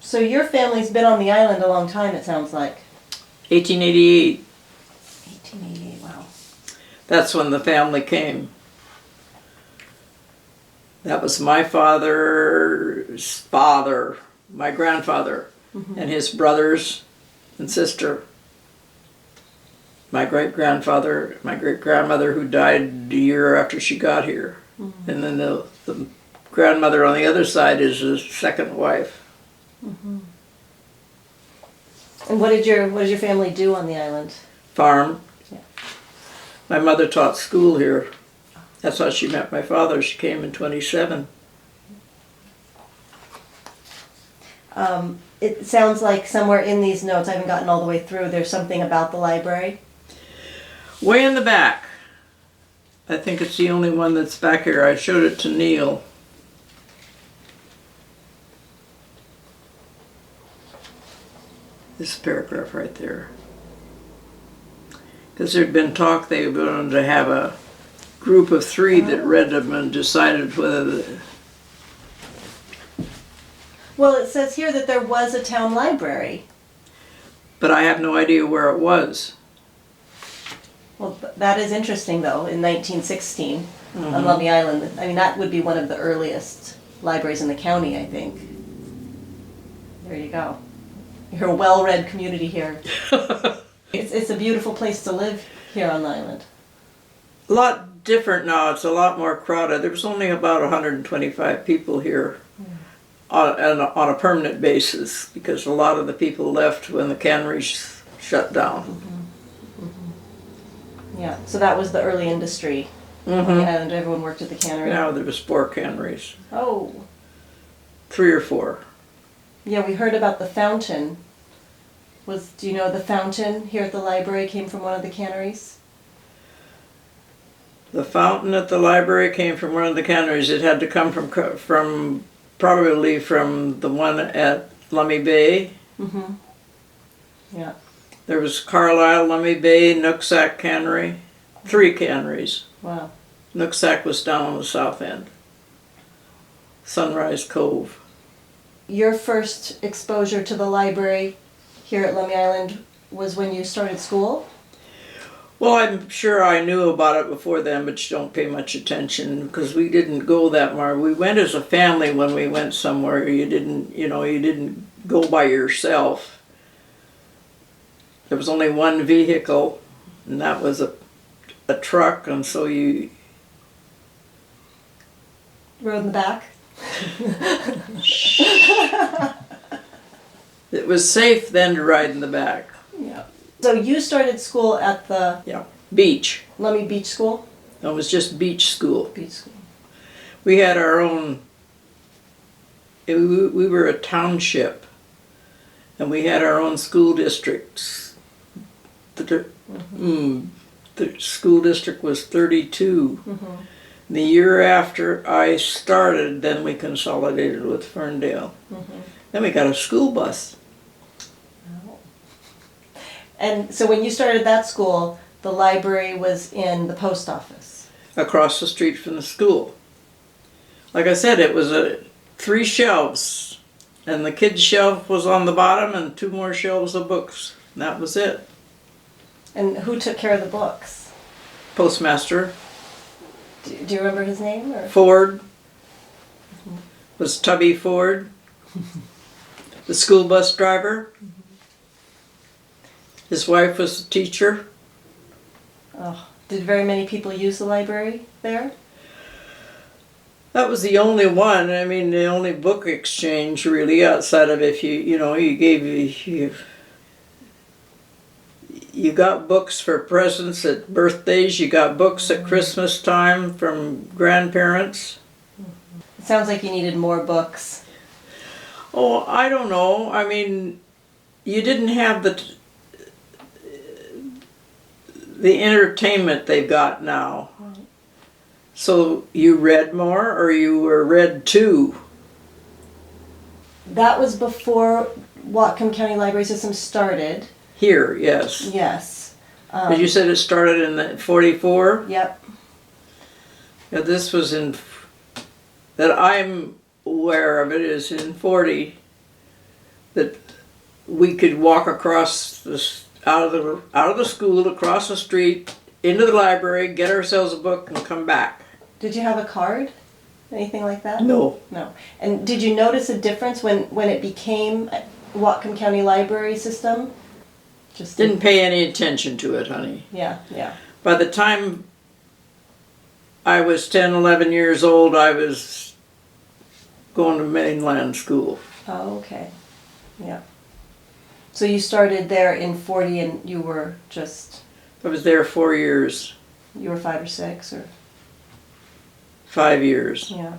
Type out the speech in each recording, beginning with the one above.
So your family's been on the island a long time, it sounds like. 1888. 1888, wow. That's when the family came. That was my father's father, my grandfather, and his brothers and sister. My great-grandfather, my great-grandmother who died the year after she got here. And then the grandmother on the other side is his second wife. And what did your family do on the island? Farm. Yeah. My mother taught school here. That's how she met my father. She came in 27. It sounds like somewhere in these notes, I haven't gotten all the way through, there's something about the library. Way in the back. I think it's the only one that's back here. I showed it to Neil. This paragraph right there. Because there'd been talk they were going to have a group of 3 that read them and decided whether Well, it says here that there was a town library. but I have no idea where it was. Well, that is interesting, though, in 1916 on Lummi Island. I mean, that would be one of the earliest libraries in the county, I think. There you go. You're a well-read community here. It's a beautiful place to live here on the island. A lot different now. It's a lot more crowded. There was only about 125 people here on a permanent basis because a lot of the people left when the canneries shut down. Yeah, so that was the early industry on the island. Everyone worked at the cannery. Now there was 4 canneries. Oh. 3 or 4. Yeah, we heard about the fountain. Do you know the fountain here at the library came from one of the canneries? The fountain at the library came from one of the canneries. It had to come from probably from the one at Lummi Bay. Yeah. There was Carlisle, Lummi Bay, Nooksack Cannery. 3 canneries. Wow. Nooksack was down on the south end. Sunrise Cove. Your first exposure to the library here at Lummi Island was when you started school? Well, I'm sure I knew about it before then, but you don't pay much attention because we didn't go that far. We went as a family when we went somewhere. You didn't go by yourself. There was only one vehicle, and that was a truck, and so you Rode in the back? It was safe then to ride in the back. Yeah. So you started school at the Beach. Lummi Beach School? It was just beach school. Beach School. We had our own, we were a township, and we had our own school districts. The school district was 32. The year after I started, then we consolidated with Ferndale. Then we got a school bus. And so when you started that school, the library was in the post office? Across the street from the school. Like I said, it was 3 shelves, and the kids' shelf was on the bottom and 2 more shelves of books. And that was it. And who took care of the books? Postmaster. Do you remember his name? Or? Ford. Was Tubby Ford. The school bus driver. His wife was a teacher. Oh, did very many people use the library there? That was the only one. I mean, the only book exchange really outside of if you got books for presents at birthdays, you got books at Christmas time from grandparents. It sounds like you needed more books. Oh, I don't know. I mean, you didn't have the entertainment they've got now. So you read more or you were read to? That was before Whatcom County Library System started. Here, yes. Yes. But you said it started in 44? Yep. Yeah, this was that I'm aware of it is in 40 that we could walk across this out of the school, across the street, into the library, get ourselves a book, and come back. Did you have a card? Anything like that? No. No. And did you notice a difference when it became a Whatcom County Library system? Just Didn't pay any attention to it, honey. Yeah, yeah. By the time I was 10, 11 years old, I was going to mainland school. Oh, okay. Yeah. So you started there in 40 and you were just, I was there 4 years, you were 5 or 6 or, 5 years. yeah.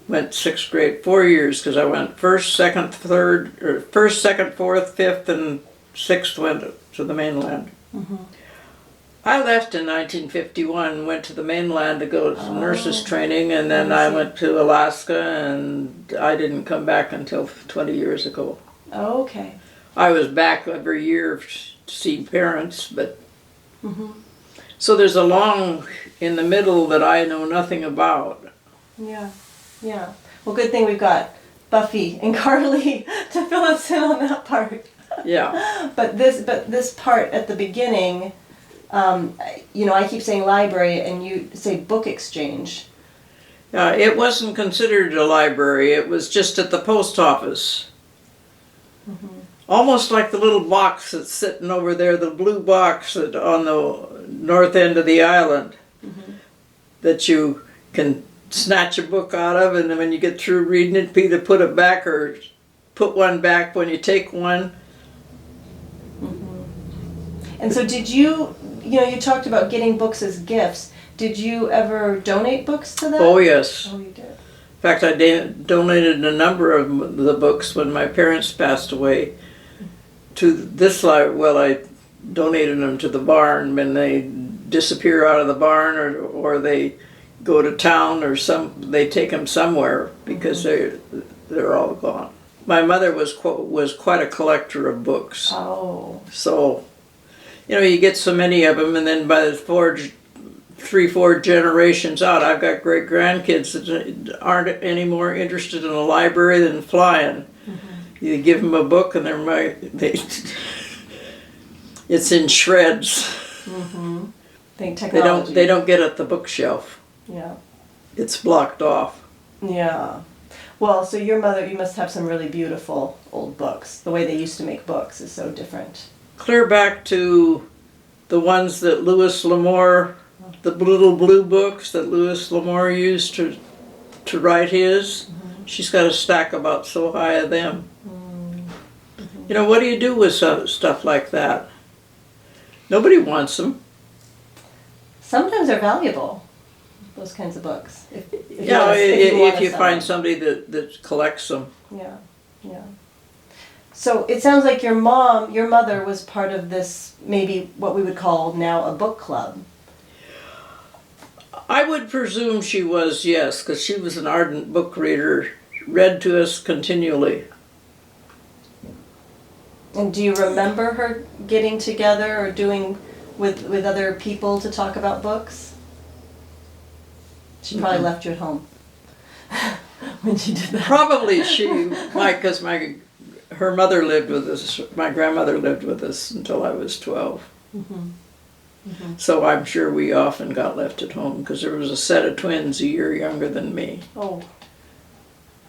Went 6th grade, 4 years, because I went first, second, third, or first, second, fourth, fifth, and 6th went to the mainland. Mm-hmm. I left in 1951, went to the mainland to go to nurses training, and then I I see. went to Alaska, and I didn't come back until 20 years ago. Oh, okay. I was back every year to see parents, but Mm-hmm. so there's a long in the middle that I know nothing about. Yeah, yeah. Well, good thing we've got Buffy and Carly to fill us in on that part. Yeah. But this part at the beginning, you know, I keep saying library and you say book exchange. It wasn't considered a library, it was just at the post office. Mm-hmm. Almost like the little box that's sitting over there, the blue box that on the north end of the island, Mm-hmm. that you can snatch a book out of, and then when you get through reading it, either put it back or put one back when you take one. And so did you know, you talked about getting books as gifts. Did you ever donate books to them? Oh yes. Oh, you did. In fact, I donated a number of the books when my parents passed away to this library. Well, I donated them to the barn when they disappear out of the barn, or they go to town, or they take them somewhere because they're all gone. My mother was quite a collector of books. Oh. So, you know, you get so many of them, and then by the 3-4 generations out, I've got great grandkids that aren't any more interested in a library than flying. Mm-hmm. You give them a book, and it's in shreds. Mm-hmm. Technology. They don't get at the bookshelf. Yeah. It's blocked off. Yeah. Well, so your mother, you must have some really beautiful old books. The way they used to make books is so different. Clear back to the ones that Louis L'Amour, the little blue books that Louis L'Amour used to write his. Mm-hmm. She's got a stack about so high of them. Mm-hmm. You know, what do you do with stuff like that? Nobody wants them. Sometimes they're valuable, those kinds of books. If you find somebody that collects them. Yeah, yeah. So it sounds like your mother was part of this, maybe what we would call now a book club. I would presume she was, yes, because she was an ardent book reader, read to us continually. And do you remember her getting together or doing with other people to talk about books? She probably left you at home when she did that. Probably she might, because her mother lived with us. My grandmother lived with us until I was 12. Mm-hmm. Mm-hmm. So I'm sure we often got left at home because there was a set of twins a year younger than me. Oh.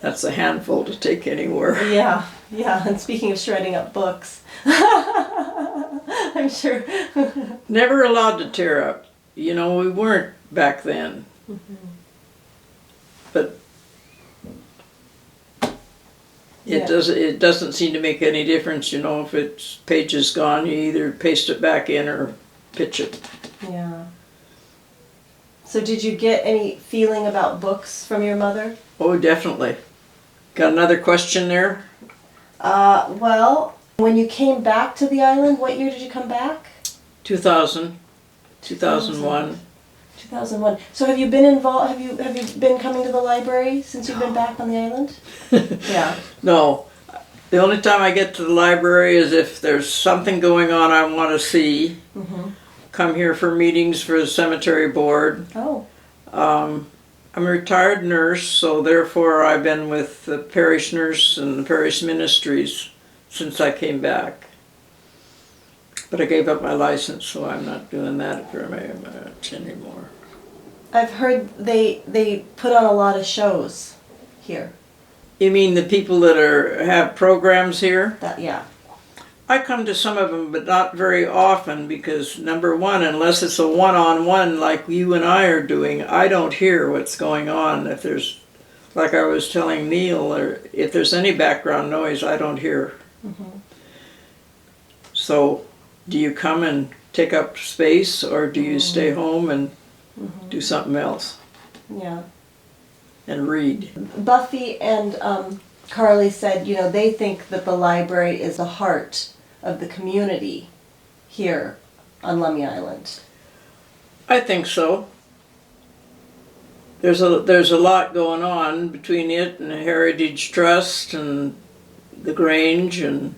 That's a handful to take anywhere. Yeah, yeah. And speaking of shredding up books, I'm sure. Never allowed to tear up. You know, we weren't back then. Mm-hmm. But it doesn't seem to make any difference, you know, if its page is gone, you either paste it back in or pitch it. Yeah. So did you get any feeling about books from your mother? Oh, definitely. Got another question there? Well, when you came back to the island, what year did you come back? 2000, 2001. 2001. So have you been involved, have you been coming to the library since you've been back on the island? Yeah. No. The only time I get to the library is if there's something going on I want to see. Mm-hmm. Come here for meetings for the cemetery board. Oh. I'm a retired nurse, so therefore I've been with the parish nurse and the parish ministries since I came back. But I gave up my license, so I'm not doing that very much anymore. I've heard they put on a lot of shows here. You mean the people that have programs here? Yeah. I come to some of them, but not very often because, number one, unless it's a one-on-one like you and I are doing, I don't hear what's going on. If there's, like I was telling Neil, or if there's any background noise, I don't hear. Mm-hmm. So, do you come and take up space, or do you stay home and do something else Yeah. and read? Buffy and Carly said, you know, they think that the library is the heart of the community here on Lummi Island. I think so. There's a lot going on between it and the Heritage Trust and the Grange and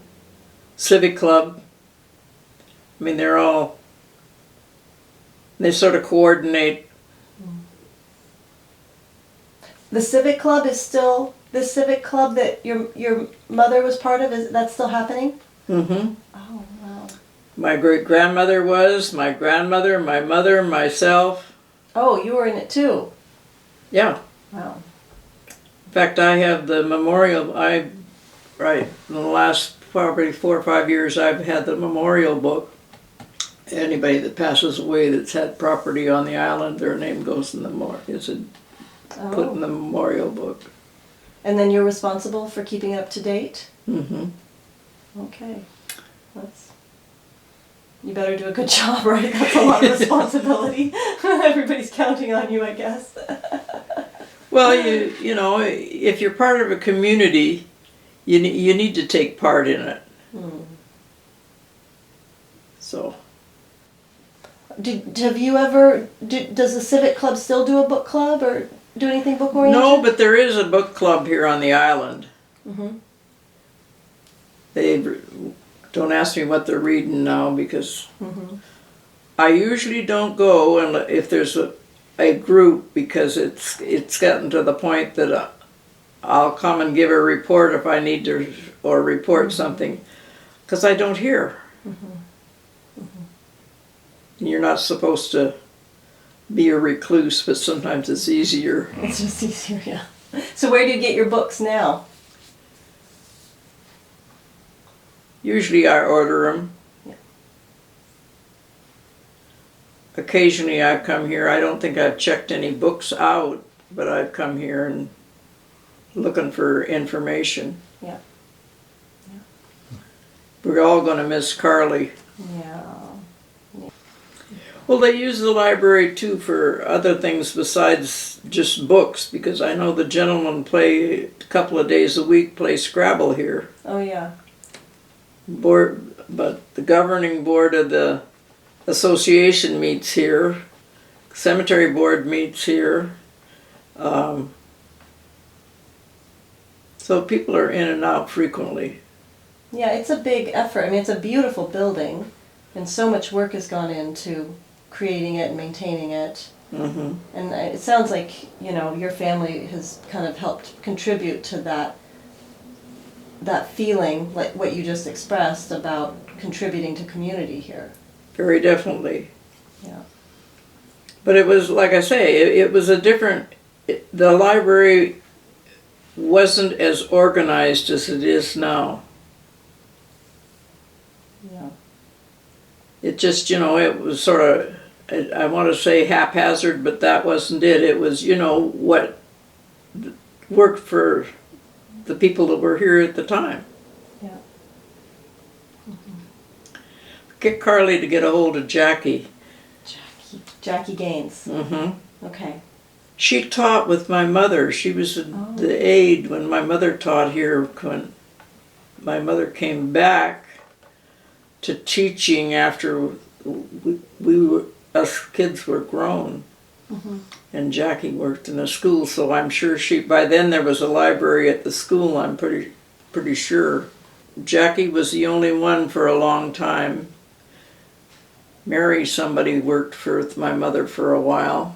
Civic Club. I mean, they sort of coordinate. The Civic Club is still, the Civic Club that your mother was part of, is that still happening? Mm-hmm. Oh, wow. My great-grandmother was, my grandmother, my mother, myself. Oh, you were in it too? Yeah. Wow. In fact, I have the memorial, in the last probably 4 or 5 years, I've had the memorial book. Anybody that passes away that's had property on the island, their name goes in the put in the memorial book. And then you're responsible for keeping it up to date? Mm-hmm. Okay. You better do a good job, right? That's a lot of responsibility. Everybody's counting on you, I guess. Well, you know, if you're part of a community, you need to take part in it. So. Does the Civic Club still do a book club or do anything book oriented? No, but there is a book club here on the island. Mm-hmm. They don't ask me what they're reading now because I usually don't go if there's a group because it's gotten to the point that I'll come and give a report if I need to or report something because I don't hear. You're not supposed to be a recluse, but sometimes it's easier. It's just easier, yeah. So where do you get your books now? Usually I order them. Yeah. Occasionally I come here. I don't think I've checked any books out, but I've come here and looking for information. Yeah. We're all going to miss Carly. Yeah. Well, they use the library too for other things besides just books, because I know the gentlemen play a couple of days a week, play Scrabble here. Oh, yeah. But the governing board of the association meets here. Cemetery board meets here. So people are in and out frequently. Yeah, it's a big effort. I mean, it's a beautiful building, and so much work has gone into creating it and maintaining it. Mm-hmm. And it sounds like, you know, your family has kind of helped contribute to that feeling, like what you just expressed about contributing to community here. Very definitely. Yeah. But it was, like I say, it was a different, the library wasn't as organized as it is now. Yeah. It just, you know, it was sort of, I want to say haphazard, but that wasn't it. It was, you know, what worked for the people that were here at the time. Yeah. Get Carly to get a hold of Jackie. Jackie Gaines. Mm-hmm. Okay. She taught with my mother. She was the aide when my mother taught here. When my mother came back to teaching after us kids were grown. Mm-hmm. And Jackie worked in a school, so I'm sure by then there was a library at the school, I'm pretty sure. Jackie was the only one for a long time. Mary, somebody worked for my mother for a while.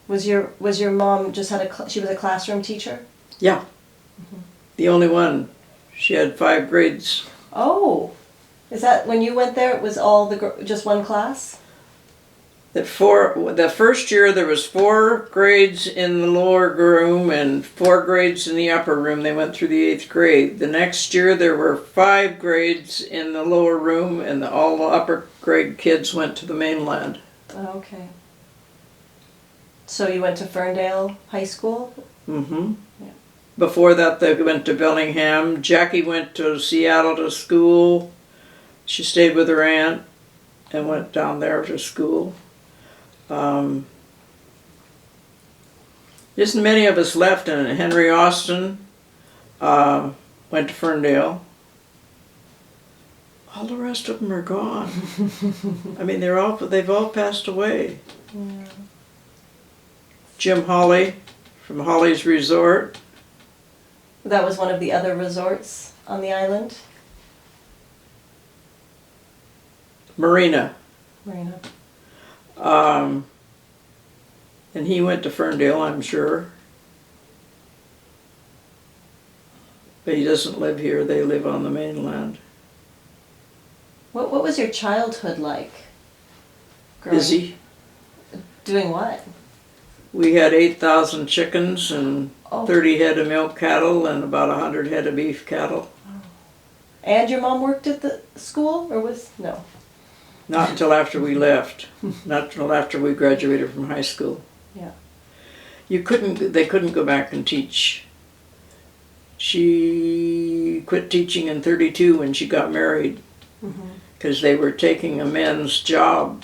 Was your mom she was a classroom teacher? Yeah, the only one. She had 5 grades. Oh, is that when you went there? It was all just one class? The first year there was 4 grades in the lower room and 4 grades in the upper room. They went through the 8th grade. The next year there were 5 grades in the lower room, and all the upper grade kids went to the mainland. Oh, okay. So you went to Ferndale High School? Mm-hmm. Yeah. Before that they went to Bellingham. Jackie went to Seattle to school. She stayed with her aunt and went down there to school. Isn't many of us left, and Henry Austin went to Ferndale. All the rest of them are gone. I mean, they've all passed away. Yeah. Jim Hawley from Hawley's Resort. That was one of the other resorts on the island? Marina. Marina. And he went to Ferndale, I'm sure. But he doesn't live here. They live on the mainland. What was your childhood like? Busy. Doing what? We had 8,000 chickens and Oh. 30 head of milk cattle and about 100 head of beef cattle. And your mom worked at the school, or no? Not until after we left. Not until after we graduated from high school. Yeah. They couldn't go back and teach. She quit teaching in 32 when she got married because they were taking a men's job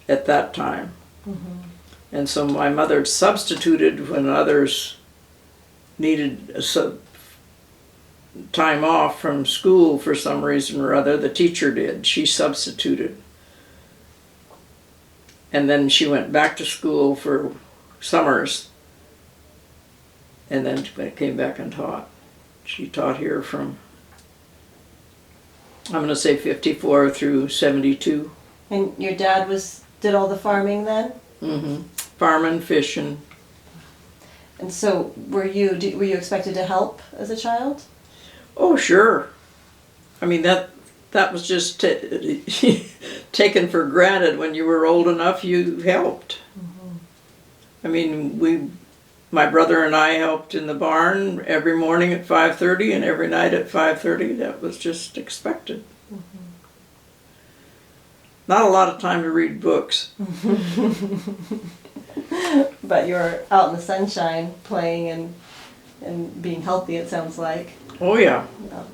at that time. And so my mother substituted when others needed time off from school for some reason or other. The teacher did. She substituted. And then she went back to school for summers. And then came back and taught. She taught here from, I'm going to say 54 through 72. And your dad did all the farming then? Mm-hmm. Farming, fishing. And so were you expected to help as a child? Oh, sure. I mean, that was just taken for granted. When you were old enough, you helped. I mean, my brother and I helped in the barn every morning at 5:30 and every night at 5:30. That was just expected. Not a lot of time to read books. But you were out in the sunshine playing and being healthy, it sounds like. Oh, yeah. Yeah.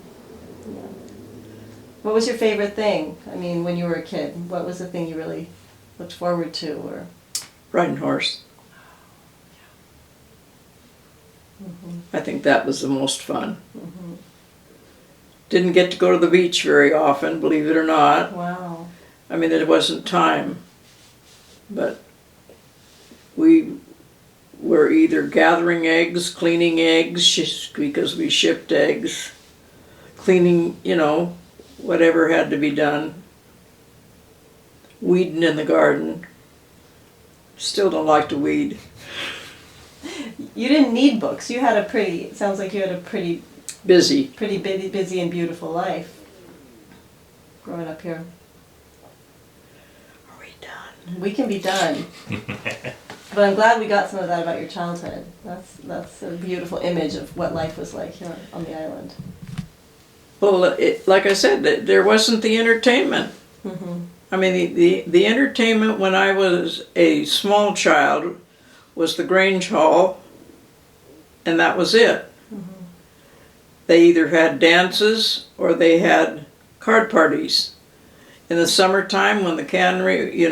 What was your favorite thing? I mean, when you were a kid, what was the thing you really looked forward to? Or Riding horse. I think that was the most fun. Didn't get to go to the beach very often, believe it or not. Wow. I mean, there wasn't time. But we were either gathering eggs, cleaning eggs, because we shipped eggs, cleaning, whatever had to be done, weeding in the garden. Still don't like to weed. You didn't need books. It sounds like you had a pretty Busy. busy and beautiful life growing up here. Are we done? We can be done. But I'm glad we got some of that about your childhood. That's a beautiful image of what life was like here on the island. Well, like I said, there wasn't the entertainment. I mean, the entertainment when I was a small child was the Grange Hall, and that was it. They either had dances or they had card parties. In the summertime, when the cannery,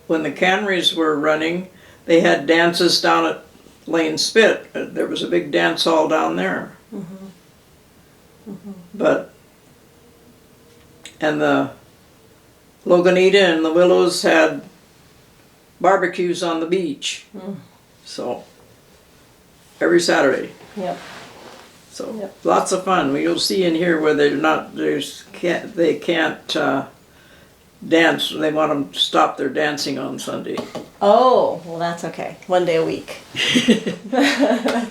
when the canneries were running, they had dances down at Lane Spit. There was a big dance hall down there. And the Loganita and the Willows had barbecues on the beach. So, every Saturday. Yep. So, Yep. lots of fun. You'll see in here where they can't dance. They want them to stop their dancing on Sunday. Oh, well, that's okay. One day a week.